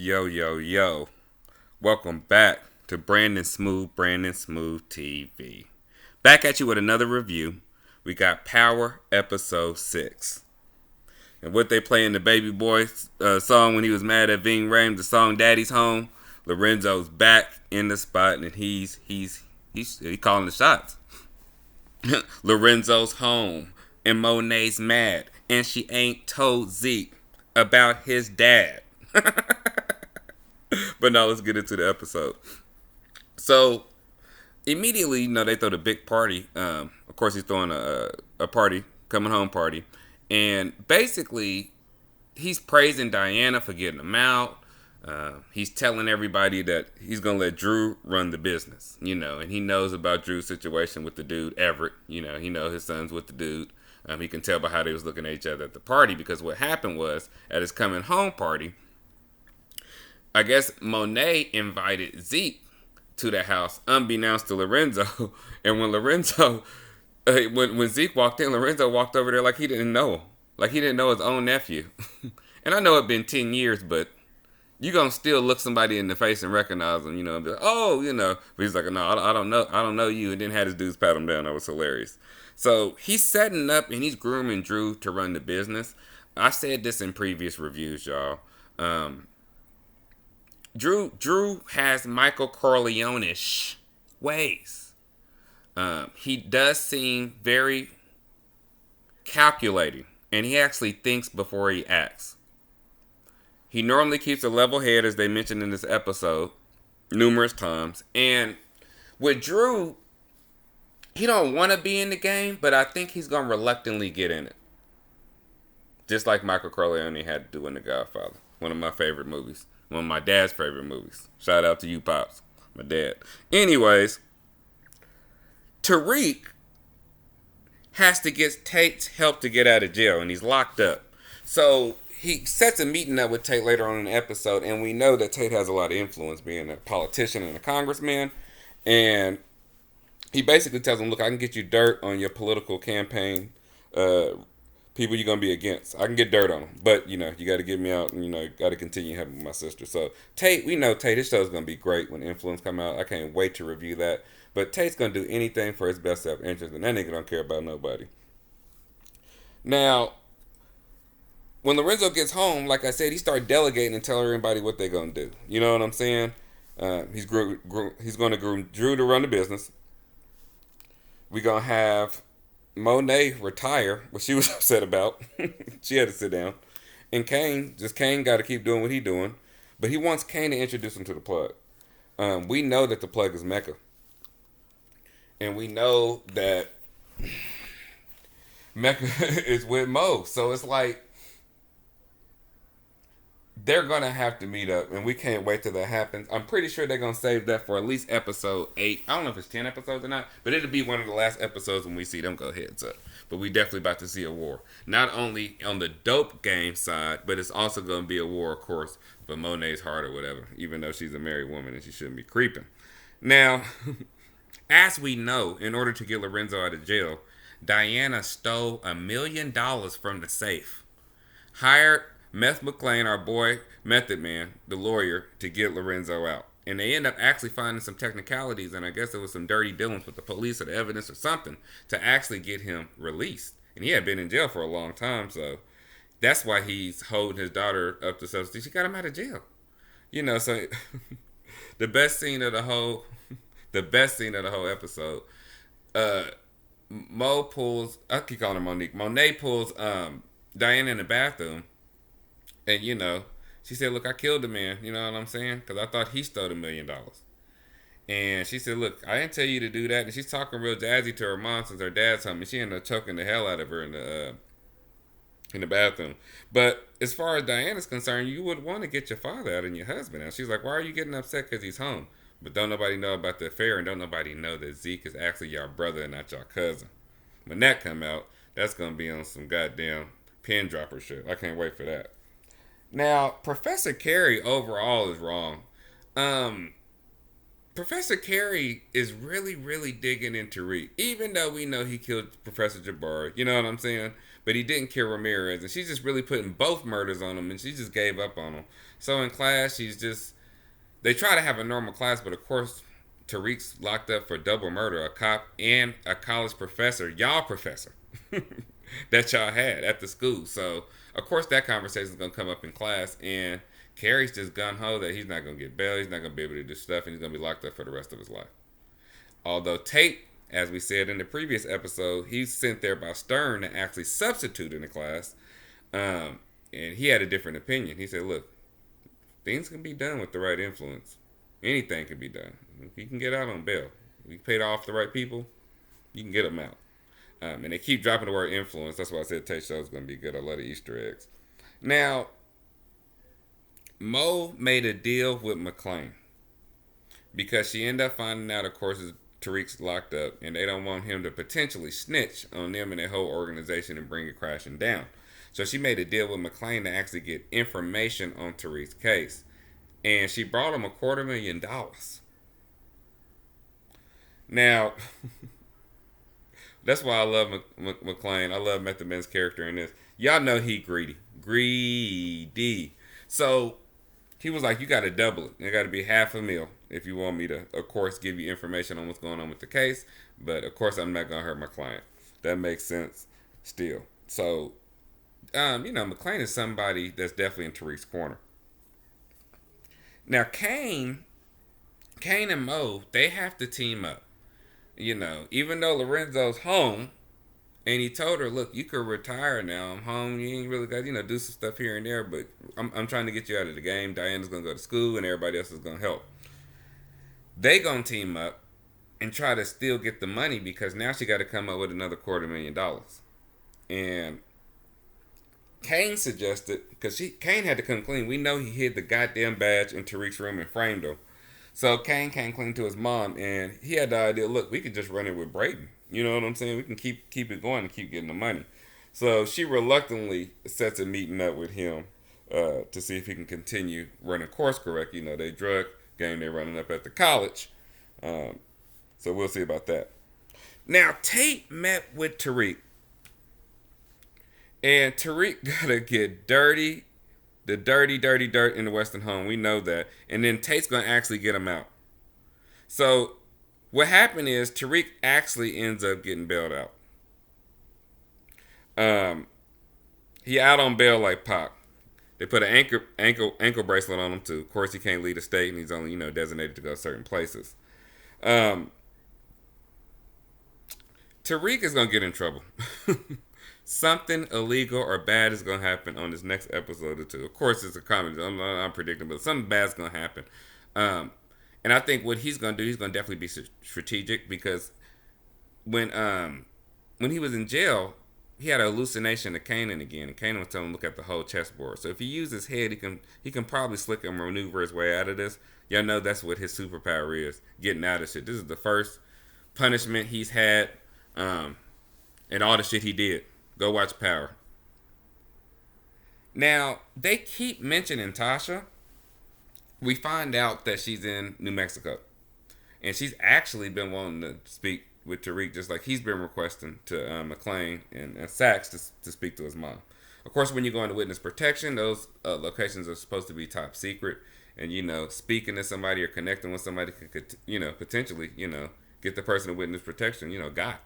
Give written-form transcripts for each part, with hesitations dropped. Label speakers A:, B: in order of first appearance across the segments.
A: Yo, yo, yo. Welcome back to Brandon Smooth TV. Back at you with another review. We got Power Episode 6. And what they play in the Baby Boy song when he was mad at Ving Rhames, the song Daddy's Home. Lorenzo's back in the spot and he's calling the shots. Lorenzo's home and Monet's mad and she ain't told Zeke about his dad. But now let's get into the episode. So immediately, they throw the big party. Of course, he's throwing a party, coming home party, and basically he's praising Diana for getting him out. He's telling everybody that he's gonna let Drew run the business, and he knows about Drew's situation with the dude Everett. He knows his son's with the dude. He can tell by how they was looking at each other at the party because what happened was at his coming home party, I guess Monet invited Zeke to the house, unbeknownst to Lorenzo. And when when Zeke walked in, Lorenzo walked over there like he didn't know, like he didn't know his own nephew. And I know it's been 10 years, but you gonna still look somebody in the face and recognize them, and be like, oh, But he's like, no, I don't know you. And then had his dudes pat him down. That was hilarious. So he's setting up and he's grooming Drew to run the business. I said this in previous reviews, y'all. Drew has Michael Corleone-ish ways. He does seem very calculating, and he actually thinks before he acts. He normally keeps a level head, as they mentioned in this episode, numerous times. And with Drew, he don't want to be in the game, but I think he's going to reluctantly get in it. Just like Michael Corleone had to do in The Godfather, one of my favorite movies. One of my dad's favorite movies. Shout out to you, Pops. My dad. Anyways, Tariq has to get Tate's help to get out of jail, and he's locked up. So he sets a meeting up with Tate later on in the episode, and we know that Tate has a lot of influence, being a politician and a congressman. And he basically tells him, look, I can get you dirt on your political campaign people you're gonna be against. I can get dirt on them, but you got to get me out, and got to continue having my sister. So Tate, we know Tate. His show's gonna be great when Influence come out. I can't wait to review that. But Tate's gonna do anything for his best self-interest, and that nigga don't care about nobody. Now, when Lorenzo gets home, like I said, he started delegating and telling everybody what they're gonna do. You know what I'm saying? He's gonna groom Drew to run the business. We gonna have Monet retire, what she was upset about. She had to sit down. And Kane got to keep doing what he's doing. But he wants Kane to introduce him to the plug. We know that the plug is Mecca. And we know that Mecca is with Mo. So it's like they're going to have to meet up. And we can't wait till that happens. I'm pretty sure they're going to save that for at least episode 8. I don't know if it's 10 episodes or not. But it'll be one of the last episodes when we see them go heads up. But we definitely about to see a war. Not only on the dope game side, but it's also going to be a war, of course, for Monet's heart or whatever. Even though she's a married woman and she shouldn't be creeping. Now, as we know, in order to get Lorenzo out of jail, Diana stole $1 million from the safe. Hired Meth McLean, our boy Method Man, the lawyer, to get Lorenzo out. And they end up actually finding some technicalities, and I guess there was some dirty dealings with the police or the evidence or something to actually get him released. And he had been in jail for a long time, so that's why he's holding his daughter up to substance. She got him out of jail. So the best scene of the whole episode, Mo pulls, I keep calling her Monique. Monet pulls Diana in the bathroom. And, she said, look, I killed the man. You know what I'm saying? Because I thought he stole $1 million. And she said, look, I didn't tell you to do that. And she's talking real jazzy to her mom since her dad's home. And she ended up choking the hell out of her in the bathroom. But as far as Diana's concerned, you would want to get your father out and your husband out. She's like, why are you getting upset because he's home? But don't nobody know about the affair. And don't nobody know that Zeke is actually your brother and not your cousin. When that come out, that's going to be on some goddamn pin dropper shit. I can't wait for that. Now, Professor Carey overall is wrong. Professor Carey is really, really digging into Reed, even though we know he killed Professor Jabbar. You know what I'm saying? but he didn't kill Ramirez, and she's just really putting both murders on him, and she just gave up on him. So in class, they try to have a normal class, but of course, Tariq's locked up for double murder, a cop and a college professor, y'all professor, that y'all had at the school. So of course, that conversation is gonna come up in class, and Carrie's just gun ho that he's not gonna get bail, he's not gonna be able to do stuff, and he's gonna be locked up for the rest of his life. Although Tate, as we said in the previous episode, he's sent there by Stern to actually substitute in the class. And he had a different opinion. He said, look, things can be done with the right influence. Anything can be done. If you can get out on bail, if you paid off the right people, you can get them out. And they keep dropping the word influence. That's why I said Tate show is going to be good. I love the Easter eggs. Now, Mo made a deal with McClane because she ended up finding out, of course, Tariq's locked up, and they don't want him to potentially snitch on them and their whole organization and bring it crashing down. So she made a deal with McClane to actually get information on Tariq's case, and she brought him $250,000. Now, that's why I love McClane. I love Method Man's character in this. Y'all know he greedy. So he was like, you got to double it. It got to be $500,000 if you want me to, of course, give you information on what's going on with the case. But, of course, I'm not going to hurt my client. That makes sense still. So, McClane is somebody that's definitely in Tariq's corner. Now, Kane and Mo, they have to team up. Even though Lorenzo's home, and he told her, look, you could retire now. I'm home. You ain't really got, do some stuff here and there, but I'm trying to get you out of the game. Diana's going to go to school, and everybody else is going to help. They going to team up and try to still get the money because now she got to come up with another $250,000. And Kane suggested, because Kane had to come clean. We know he hid the goddamn badge in Tariq's room and framed him. So Kane came clean to his mom, and he had the idea, look, we could just run it with Brayden. You know what I'm saying? We can keep it going and keep getting the money. So she reluctantly sets a meeting up with him to see if he can continue running course correct. They drug game they're running up at the college. So we'll see about that. Now, Tate met with Tariq. And Tariq got to get dirty. The dirty dirt in the Western home. We know that. And then Tate's going to actually get him out. So what happened is Tariq actually ends up getting bailed out. He out on bail like Pac. They put an ankle bracelet on him too. Of course, he can't leave the state, and he's only designated to go certain places. Tariq is gonna get in trouble. Something illegal or bad is gonna happen on this next episode or two. Of course, it's a comedy. I'm predicting, but something bad's gonna happen. And I think what he's gonna do, he's gonna definitely be strategic because when he was in jail, he had a hallucination of Kanan again, and Kanan was telling him to look at the whole chessboard. So if he uses his head, he can probably slick and maneuver his way out of this. Y'all know that's what his superpower is, getting out of shit. This is the first punishment he's had, and all the shit he did. Go watch Power. Now, they keep mentioning Tasha. We find out that she's in New Mexico. And she's actually been wanting to speak with Tariq, just like he's been requesting to McClane and Sachs to speak to his mom. Of course, when you go into witness protection, those locations are supposed to be top secret. And, speaking to somebody or connecting with somebody could potentially, get the person to witness protection, got.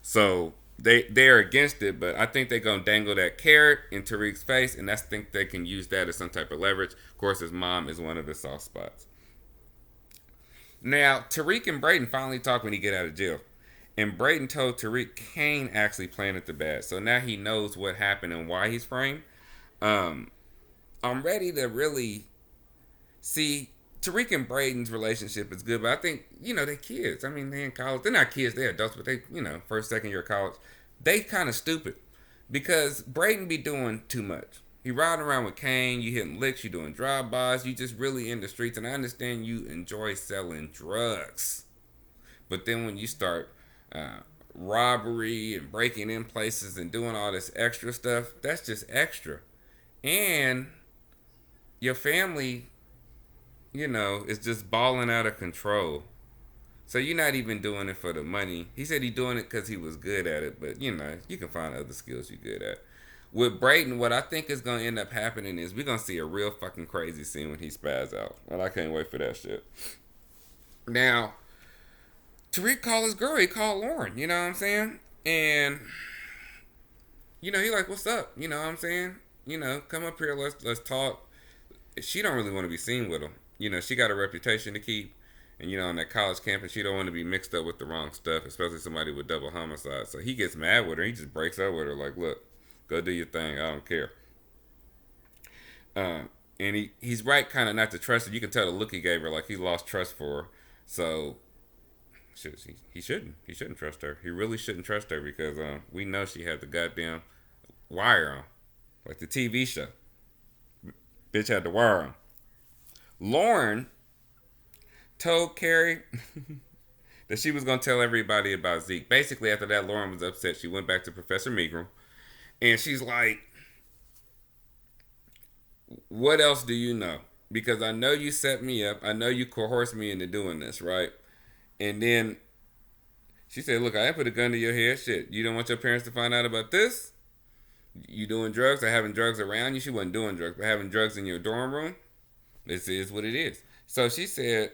A: So they're against it, but I think they're going to dangle that carrot in Tariq's face, and I think they can use that as some type of leverage. Of course, his mom is one of his soft spots. Now, Tariq and Brayden finally talk when he get out of jail. And Brayden told Tariq Kane actually planted the bad. So now he knows what happened and why he's framed. I'm ready to really see. Tariq and Brayden's relationship is good, but I think, they're kids. I mean, they're in college. They're not kids, they're adults, but they, first, second year of college. They kind of stupid because Brayden be doing too much. You riding around with Kane, you hitting licks, you doing drive-bys, you just really in the streets, and I understand you enjoy selling drugs. But then when you start robbery and breaking in places and doing all this extra stuff, that's just extra. And your family, is just balling out of control. So you're not even doing it for the money. He said he's doing it because he was good at it, but you can find other skills you're good at. With Brayden, what I think is gonna end up happening is we're gonna see a real fucking crazy scene when he spaz out, and I can't wait for that shit. Now, Tariq called his girl. He called Lauren. You know what I'm saying? And he like, what's up? You know what I'm saying? Come up here. Let's talk. She don't really want to be seen with him. She got a reputation to keep. And on that college campus, she don't want to be mixed up with the wrong stuff, especially somebody with double homicide. So he gets mad with her. He just breaks up with her, like, look, go do your thing. I don't care. And he's right, kind of not to trust her. You can tell the look he gave her, like he lost trust for her. So he shouldn't trust her. He really shouldn't trust her because we know she had the goddamn wire on, like the TV show. Bitch had the wire on. Lauren told Carrie that she was going to tell everybody about Zeke. Basically, after that, Lauren was upset. She went back to Professor Megram. And she's like, what else do you know? Because I know you set me up. I know you coerced me into doing this, right? And then she said, look, I didn't put a gun to your head. Shit, you don't want your parents to find out about this? You doing drugs or having drugs around you? She wasn't doing drugs, but having drugs in your dorm room? This is what it is. So she said,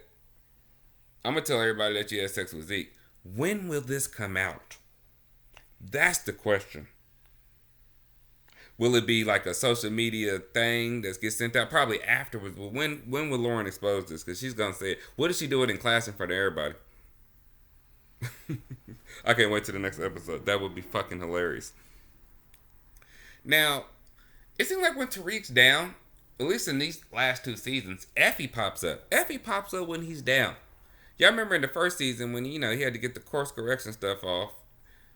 A: I'm going to tell everybody that you had sex with Zeke. When will this come out? That's the question. Will it be like a social media thing that gets sent out? Probably afterwards. But when will Lauren expose this? Because she's going to say it. What does she do it in class in front of everybody? I can't wait to the next episode. That would be fucking hilarious. Now, it seems like when Tariq's down, at least in these last 2 seasons, Effie pops up. Effie pops up when he's down. Y'all remember in the first season when he had to get the course correction stuff off,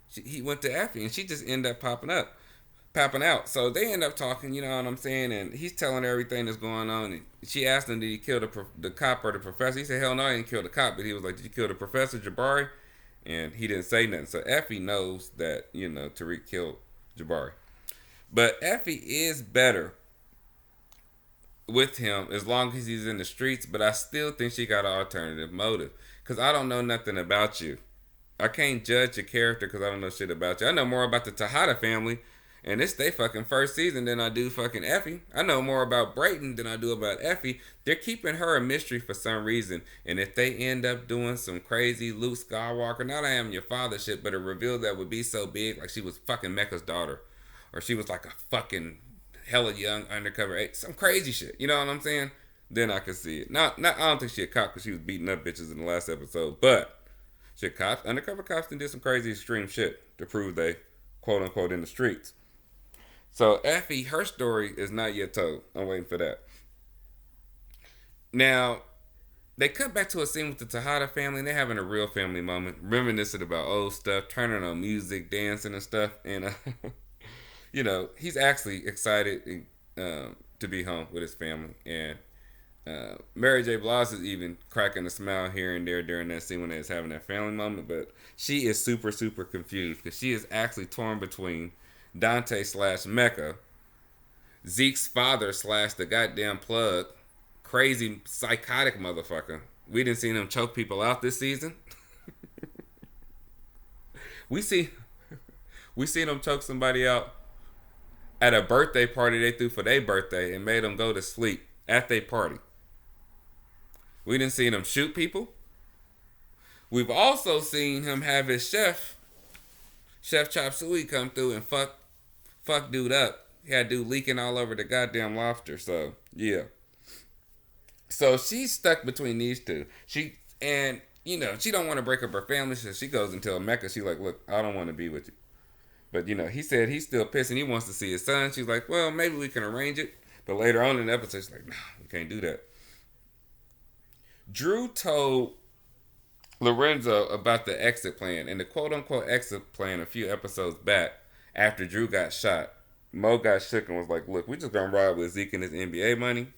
A: he went to Effie and she just ended up popping out. So they end up talking, you know what I'm saying? And he's telling her everything that's going on. And she asked him, did he kill the cop or the professor? He said, hell no, I didn't kill the cop. But he was like, did you kill the professor, Jabari? And he didn't say nothing. So Effie knows that, Tariq killed Jabari. But Effie is better with him as long as he's in the streets. But I still think she got an alternative motive. Because I don't know nothing about you. I can't judge your character because I don't know shit about you. I know more about the Tejada family. And it's their fucking first season than I do fucking Effie. I know more about Brayden than I do about Effie. They're keeping her a mystery for some reason. And if they end up doing some crazy Luke Skywalker, not I am your father shit, but a reveal that would be so big, like she was fucking Mecca's daughter. Or she was like a fucking hella young undercover agent. Some crazy shit. You know what I'm saying? Then I could see it. Not I don't think she a cop because she was beating up bitches in the last episode. But shit, undercover cops did some crazy extreme shit to prove they quote unquote in the streets. So Effie, her story is not yet told. I'm waiting for that. Now, they cut back to a scene with the Tejada family, and they're having a real family moment, reminiscing about old stuff, turning on music, dancing and stuff. And, he's actually excited to be home with his family. And Mary J. Blige is even cracking a smile here and there during that scene when they was having that family moment. But she is super, super confused because she is actually torn between Dante / Mecca, Zeke's father / the goddamn plug, crazy psychotic motherfucker. We didn't see him choke people out this season. we seen him choke somebody out at a birthday party they threw for their birthday and made them go to sleep at their party. We didn't see him shoot people. We've also seen him have his Chef Chop Suey come through and fuck dude up. He had dude leaking all over the goddamn lobster. So yeah. So she's stuck between these two. She don't want to break up her family, so she goes and tells Mecca. She's like, look, I don't want to be with you. But he said he's still pissed and he wants to see his son. She's like, well, maybe we can arrange it. But later on in the episode, she's like, no, we can't do that. Drew told Lorenzo about the exit plan, and the quote-unquote exit plan a few episodes back after Drew got shot. Mo got shook and was like, look, we just gonna ride with Zeke and his NBA money.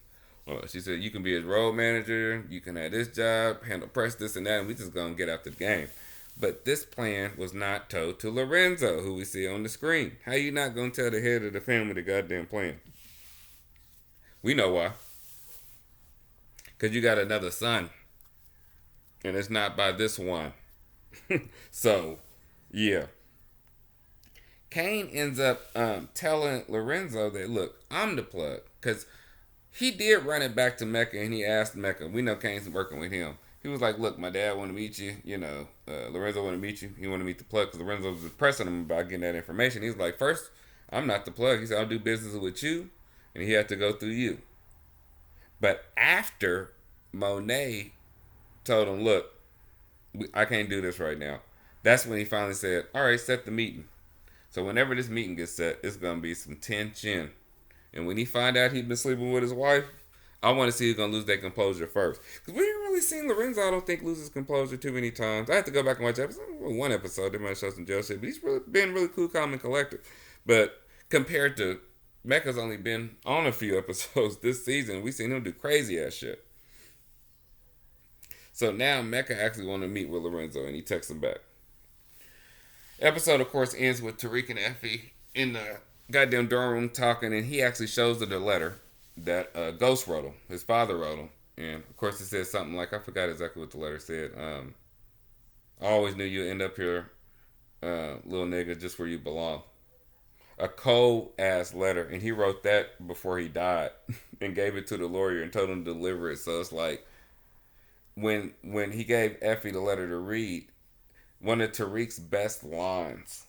A: She said, you can be his road manager, you can have this job, handle press, this and that, and we just gonna get after the game. But this plan was not told to Lorenzo, who we see on the screen. How you not gonna tell the head of the family the goddamn plan? We know why. Because you got another son. and it's not by this one. So, yeah. Kane ends up telling Lorenzo that, look, I'm the plug. Because he did run it back to Mecca and he asked Mecca. We know Kane's working with him. He was like, look, my dad want to meet you. You know, Lorenzo want to meet you. He want to meet the plug because Lorenzo was pressing him about getting that information. He's like, first, I'm not the plug. He said, I'll do business with you. And he had to go through you. But after Monet told him, look, I can't do this right now. That's when he finally said, all right, set the meeting. So whenever this meeting gets set, it's going to be some tension. And when he find out he's been sleeping with his wife, I want to see who's going to lose their composure first. Because we ain't really seen Lorenzo, I don't think, lose his composure too many times. I have to go back and watch one episode. They might show some jail shit. But he's really been really cool, calm, and collected. But compared to Mecca's only been on a few episodes this season, we seen him do crazy ass shit. So now Mecca actually want to meet with Lorenzo, and he texts him back. Episode, of course, ends with Tariq and Effie in the goddamn dorm room talking, and he actually shows her the letter that Ghost wrote him. His father wrote him. And, of course, it says something like, I forgot exactly what the letter said. I always knew you'd end up here, little nigga, just where you belong. A cold-ass letter, and he wrote that before he died and gave it to the lawyer and told him to deliver it. So it's like, when he gave Effie the letter to read, one of Tariq's best lines,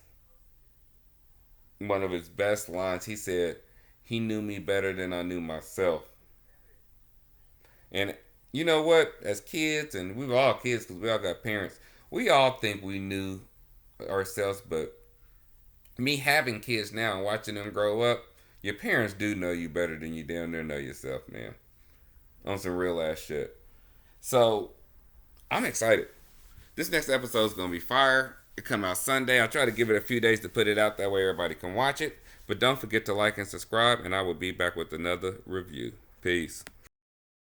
A: he said, he knew me better than I knew myself. And you know what? As kids, and we were all kids because we all got parents, we all think we knew ourselves, but me having kids now and watching them grow up, your parents do know you better than you damn near know yourself, man. On some real ass shit. So, I'm excited. This next episode is going to be fire. It come out Sunday. I'll try to give it a few days to put it out. That way everybody can watch it. But don't forget to like and subscribe. And I will be back with another review. Peace.